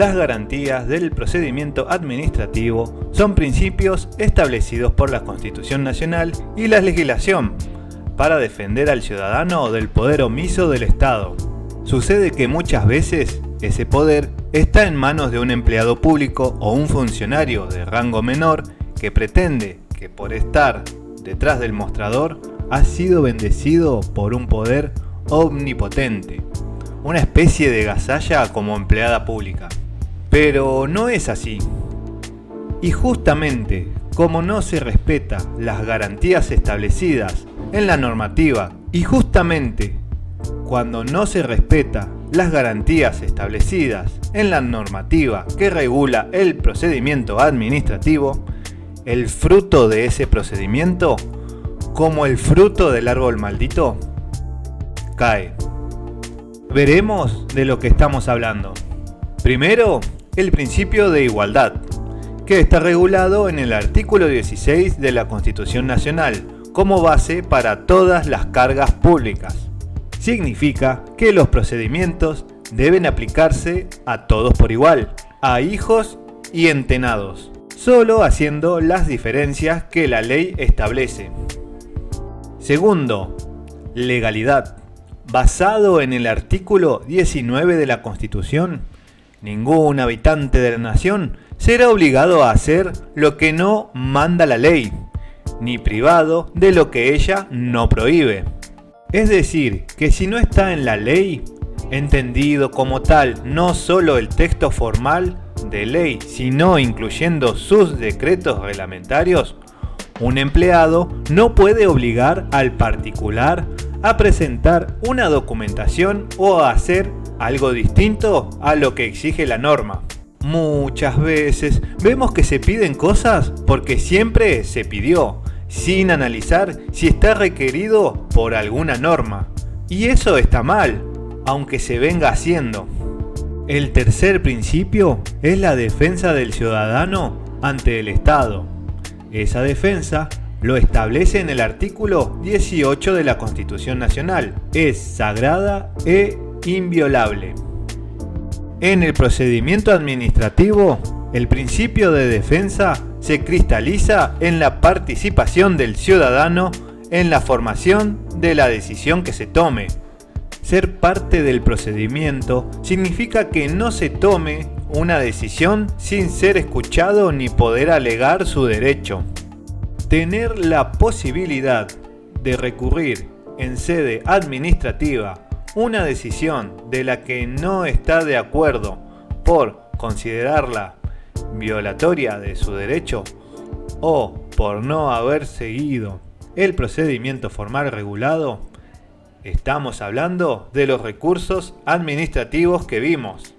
Las garantías del procedimiento administrativo son principios establecidos por la Constitución Nacional y la legislación para defender al ciudadano del poder omiso del Estado. Sucede que muchas veces ese poder está en manos de un empleado público o un funcionario de rango menor que pretende que por estar detrás del mostrador ha sido bendecido por un poder omnipotente, una especie de gazalla como empleada pública. Pero no es así. Y justamente como no se respeta las garantías establecidas en la normativa, y justamente cuando no se respeta las garantías establecidas en la normativa que regula el procedimiento administrativo, el fruto de ese procedimiento, como el fruto del árbol maldito, cae. Veremos de lo que estamos hablando. Primero, el principio de igualdad, que está regulado en el artículo 16 de la Constitución Nacional como base para todas las cargas públicas. Significa que los procedimientos deben aplicarse a todos por igual, a hijos y entenados, solo haciendo las diferencias que la ley establece. Segundo, legalidad. Basado en el artículo 19 de la Constitución, ningún habitante de la nación será obligado a hacer lo que no manda la ley, ni privado de lo que ella no prohíbe. Es decir, que si no está en la ley, entendido como tal no solo el texto formal de ley, sino incluyendo sus decretos reglamentarios, un empleado no puede obligar al particular a presentar una documentación o a hacer algo distinto a lo que exige la norma. Muchas veces vemos que se piden cosas porque siempre se pidió, sin analizar si está requerido por alguna norma. Y eso está mal, aunque se venga haciendo. El tercer principio es la defensa del ciudadano ante el Estado. Esa defensa lo establece en el artículo 18 de la Constitución Nacional. Es sagrada e inviolable. En el procedimiento administrativo, el principio de defensa se cristaliza en la participación del ciudadano en la formación de la decisión que se tome. Ser parte del procedimiento significa que no se tome una decisión sin ser escuchado ni poder alegar su derecho. Tener la posibilidad de recurrir en sede administrativa una decisión de la que no está de acuerdo por considerarla violatoria de su derecho o por no haber seguido el procedimiento formal regulado, estamos hablando de los recursos administrativos que vimos.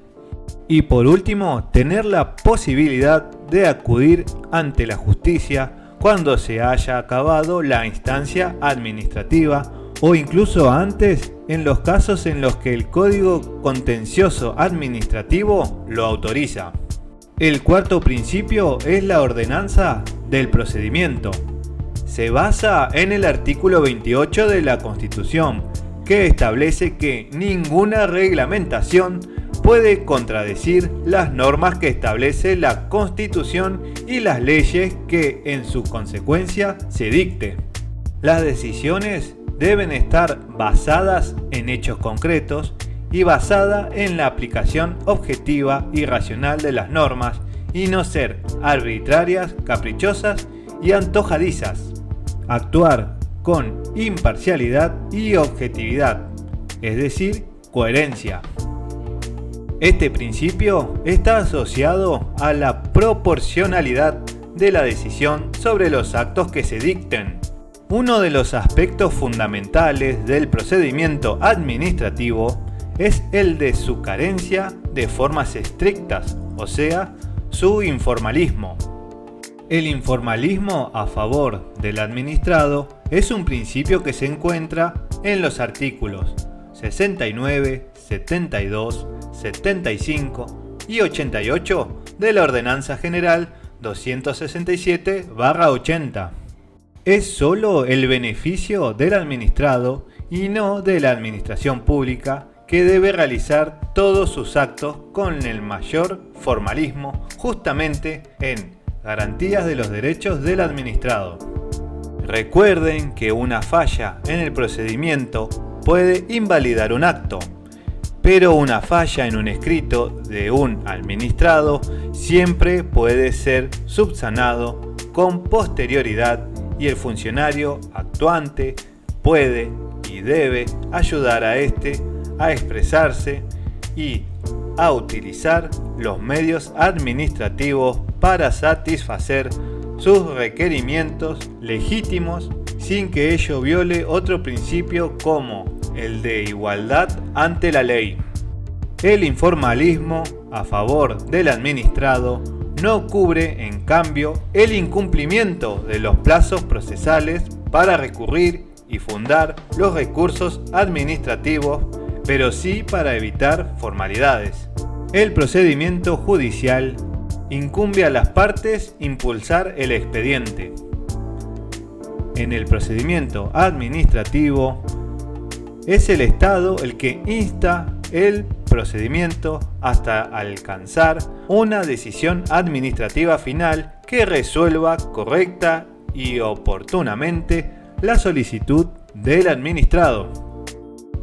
Y por último, tener la posibilidad de acudir ante la justicia cuando se haya acabado la instancia administrativa o incluso antes en los casos en los que el Código Contencioso Administrativo lo autoriza. El cuarto principio es la ordenanza del procedimiento. Se basa en el artículo 28 de la Constitución, que establece que ninguna reglamentación puede contradecir las normas que establece la Constitución y las leyes que en su consecuencia se dicte. Las decisiones deben estar basadas en hechos concretos y basada en la aplicación objetiva y racional de las normas y no ser arbitrarias, caprichosas y antojadizas. Actuar con imparcialidad y objetividad, es decir, coherencia. Este principio está asociado a la proporcionalidad de la decisión sobre los actos que se dicten. Uno de los aspectos fundamentales del procedimiento administrativo es el de su carencia de formas estrictas, o sea, su informalismo. El informalismo a favor del administrado es un principio que se encuentra en los artículos 69, 72, 75 y 88 de la Ordenanza General 267/80. Es solo el beneficio del administrado y no de la administración pública que debe realizar todos sus actos con el mayor formalismo, justamente en garantías de los derechos del administrado. Recuerden que una falla en el procedimiento puede invalidar un acto, pero una falla en un escrito de un administrado siempre puede ser subsanado con posterioridad y el funcionario actuante puede y debe ayudar a éste a expresarse y a utilizar los medios administrativos para satisfacer sus requerimientos legítimos sin que ello viole otro principio como el de igualdad ante la ley. El informalismo a favor del administrado no cubre, en cambio, el incumplimiento de los plazos procesales para recurrir y fundar los recursos administrativos, pero sí para evitar formalidades. El procedimiento judicial incumbe a las partes impulsar el expediente. En el procedimiento administrativo, es el Estado el que insta el procedimiento hasta alcanzar una decisión administrativa final que resuelva correcta y oportunamente la solicitud del administrado.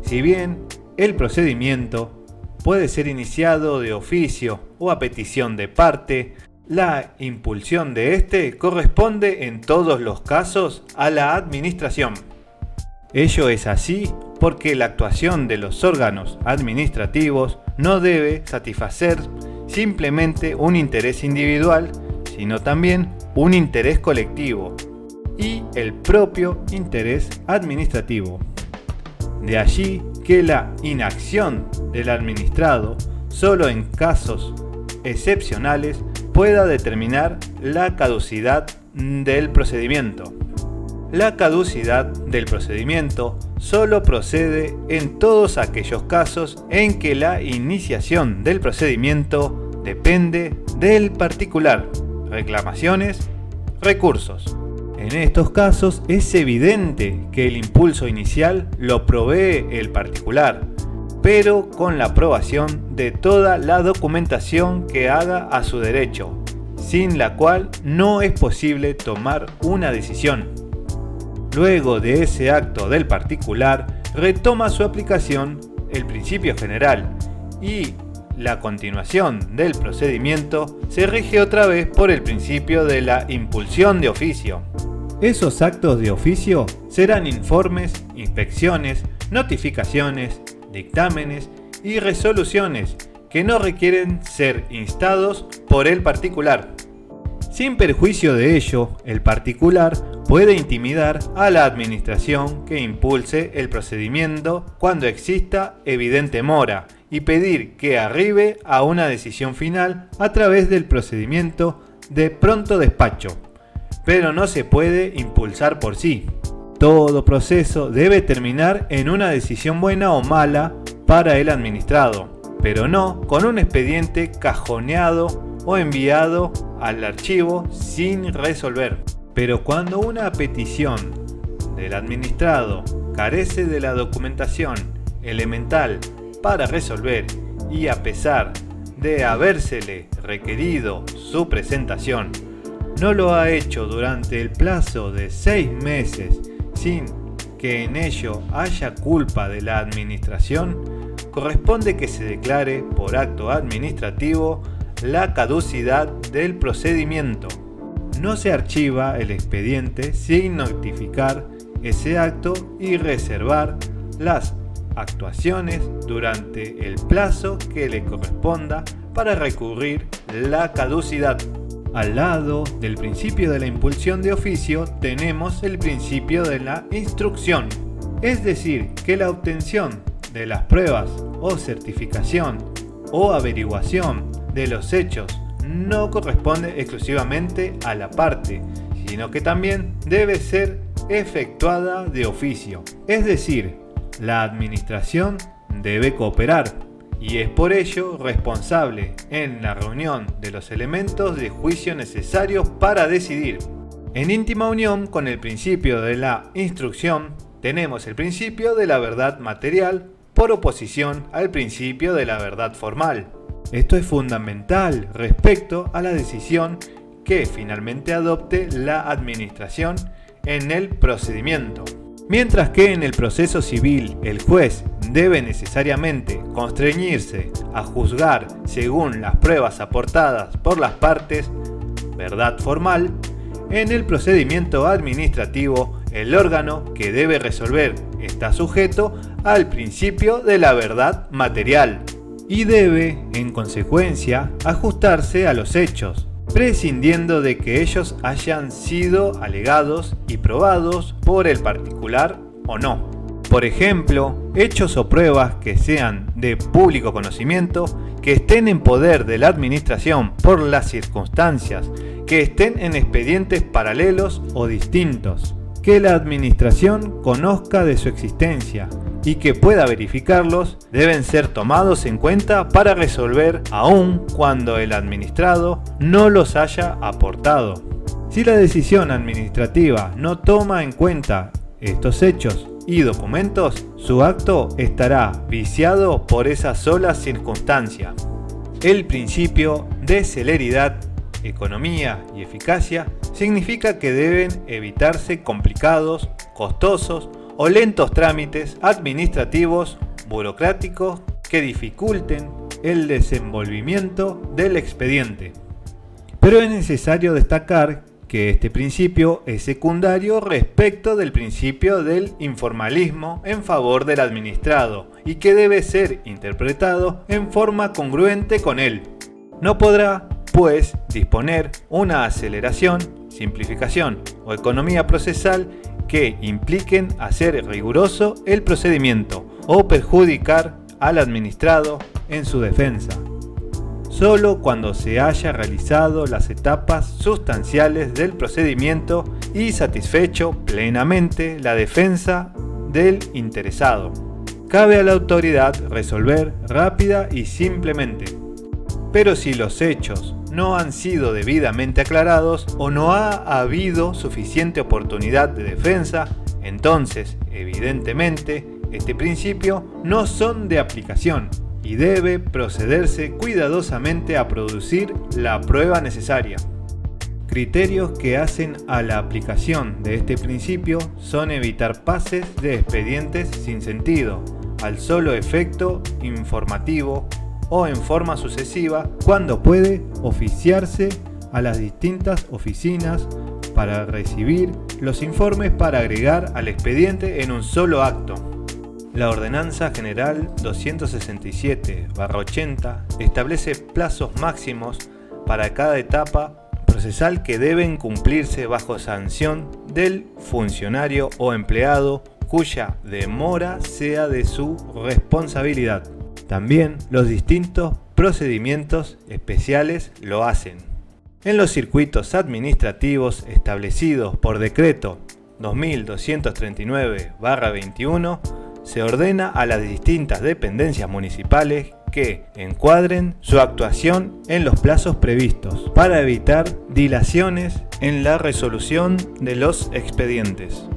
Si bien el procedimiento puede ser iniciado de oficio o a petición de parte, la impulsión de este corresponde en todos los casos a la administración. Ello es así porque la actuación de los órganos administrativos no debe satisfacer simplemente un interés individual, sino también un interés colectivo y el propio interés administrativo. De allí que la inacción del administrado, solo en casos excepcionales, pueda determinar la caducidad del procedimiento. La caducidad del procedimiento solo procede en todos aquellos casos en que la iniciación del procedimiento depende del particular, reclamaciones, recursos. En estos casos es evidente que el impulso inicial lo provee el particular, pero con la aprobación de toda la documentación que haga a su derecho, sin la cual no es posible tomar una decisión. Luego de ese acto del particular, retoma su aplicación el principio general y la continuación del procedimiento se rige otra vez por el principio de la impulsión de oficio. Esos actos de oficio serán informes, inspecciones, notificaciones, dictámenes y resoluciones que no requieren ser instados por el particular. Sin perjuicio de ello, el particular puede intimidar a la administración que impulse el procedimiento cuando exista evidente mora y pedir que arribe a una decisión final a través del procedimiento de pronto despacho, pero no se puede impulsar por sí. Todo proceso debe terminar en una decisión buena o mala para el administrado, pero no con un expediente cajoneado o enviado al archivo sin resolver. Pero cuando una petición del administrado carece de la documentación elemental para resolver y a pesar de habérsele requerido su presentación, no lo ha hecho durante el plazo de 6 meses sin que en ello haya culpa de la administración, corresponde que se declare por acto administrativo la caducidad del procedimiento. No se archiva el expediente sin notificar ese acto y reservar las actuaciones durante el plazo que le corresponda para recurrir la caducidad. Al lado del principio de la impulsión de oficio tenemos el principio de la instrucción, es decir, que la obtención de las pruebas o certificación o averiguación de los hechos no corresponde exclusivamente a la parte, sino que también debe ser efectuada de oficio, es decir, la administración debe cooperar y es por ello responsable en la reunión de los elementos de juicio necesarios para decidir. En íntima unión con el principio de la instrucción tenemos el principio de la verdad material por oposición al principio de la verdad formal. Esto es fundamental respecto a la decisión que finalmente adopte la administración en el procedimiento. Mientras que en el proceso civil el juez debe necesariamente constreñirse a juzgar según las pruebas aportadas por las partes, verdad formal, en el procedimiento administrativo el órgano que debe resolver está sujeto al principio de la verdad material y debe, en consecuencia, ajustarse a los hechos, prescindiendo de que ellos hayan sido alegados y probados por el particular o no. Por ejemplo, hechos o pruebas que sean de público conocimiento, que estén en poder de la administración por las circunstancias, que estén en expedientes paralelos o distintos, que la administración conozca de su existencia y que pueda verificarlos, deben ser tomados en cuenta para resolver aun cuando el administrado no los haya aportado. Si la decisión administrativa no toma en cuenta estos hechos y documentos, su acto estará viciado por esa sola circunstancia. El principio de celeridad, economía y eficacia significa que deben evitarse complicados, costosos o lentos trámites administrativos, burocráticos que dificulten el desenvolvimiento del expediente. Pero es necesario destacar que este principio es secundario respecto del principio del informalismo en favor del administrado y que debe ser interpretado en forma congruente con él. No podrá, pues, disponer una aceleración, simplificación o economía procesal que impliquen hacer riguroso el procedimiento o perjudicar al administrado en su defensa. Solo cuando se haya realizado las etapas sustanciales del procedimiento y satisfecho plenamente la defensa del interesado, cabe a la autoridad resolver rápida y simplemente. Pero si los hechos no han sido debidamente aclarados o no ha habido suficiente oportunidad de defensa, entonces, evidentemente, este principio no son de aplicación y debe procederse cuidadosamente a producir la prueba necesaria. Criterios que hacen a la aplicación de este principio son evitar pases de expedientes sin sentido, al solo efecto informativo o en forma sucesiva, cuando puede oficiarse a las distintas oficinas para recibir los informes para agregar al expediente en un solo acto. La Ordenanza General 267/80 establece plazos máximos para cada etapa procesal que deben cumplirse bajo sanción del funcionario o empleado cuya demora sea de su responsabilidad. También los distintos procedimientos especiales lo hacen. En los circuitos administrativos establecidos por Decreto 2239/21, se ordena a las distintas dependencias municipales que encuadren su actuación en los plazos previstos para evitar dilaciones en la resolución de los expedientes.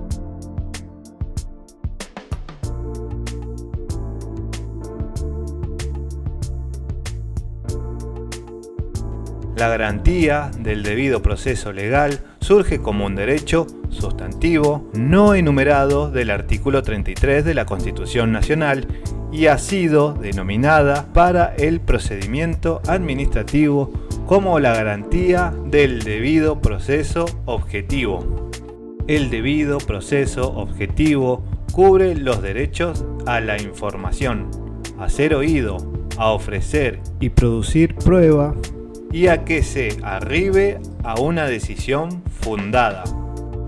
La garantía del debido proceso legal surge como un derecho sustantivo no enumerado del artículo 33 de la Constitución Nacional y ha sido denominada para el procedimiento administrativo como la garantía del debido proceso objetivo. El debido proceso objetivo cubre los derechos a la información, a ser oído, a ofrecer y producir prueba y a que se arribe a una decisión fundada.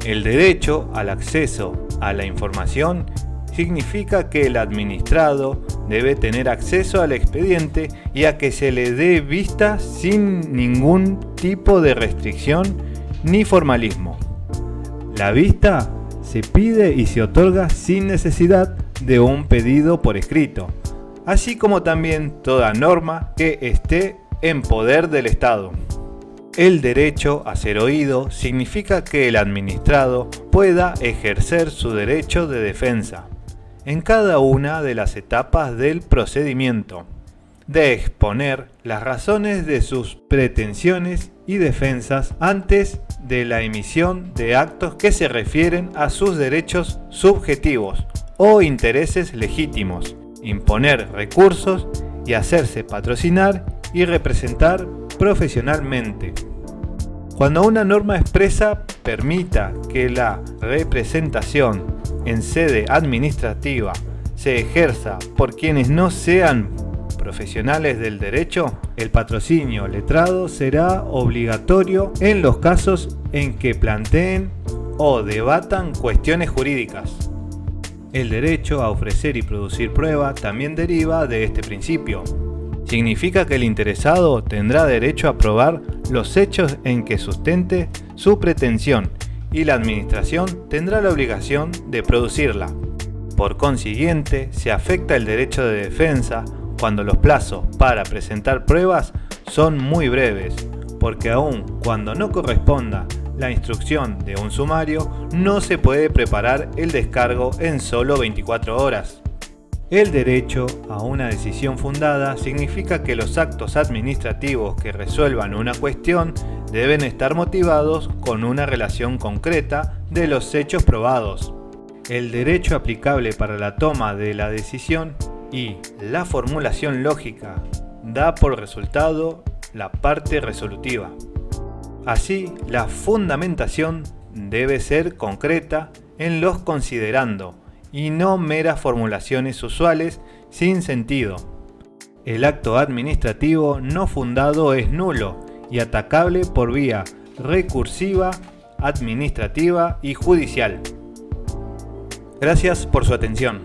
El derecho al acceso a la información significa que el administrado debe tener acceso al expediente y a que se le dé vista sin ningún tipo de restricción ni formalismo. La vista se pide y se otorga sin necesidad de un pedido por escrito, así como también toda norma que esté en poder del Estado. El derecho a ser oído significa que el administrado pueda ejercer su derecho de defensa. en cada una de las etapas del procedimiento, de exponer las razones de sus pretensiones y defensas antes de la emisión de actos que se refieren a sus derechos subjetivos o intereses legítimos, imponer recursos y hacerse patrocinar y representar profesionalmente. Cuando una norma expresa permita que la representación en sede administrativa se ejerza por quienes no sean profesionales del derecho, el patrocinio letrado será obligatorio en los casos en que planteen o debatan cuestiones jurídicas. El derecho a ofrecer y producir prueba también deriva de este principio. Significa que el interesado tendrá derecho a probar los hechos en que sustente su pretensión y la administración tendrá la obligación de producirla. Por consiguiente, se afecta el derecho de defensa cuando los plazos para presentar pruebas son muy breves, porque aun cuando no corresponda la instrucción de un sumario, no se puede preparar el descargo en solo 24 horas. El derecho a una decisión fundada significa que los actos administrativos que resuelvan una cuestión deben estar motivados con una relación concreta de los hechos probados. El derecho aplicable para la toma de la decisión y la formulación lógica da por resultado la parte resolutiva. Así, la fundamentación debe ser concreta en los considerando y no meras formulaciones usuales sin sentido. El acto administrativo no fundado es nulo y atacable por vía recursiva, administrativa y judicial. Gracias por su atención.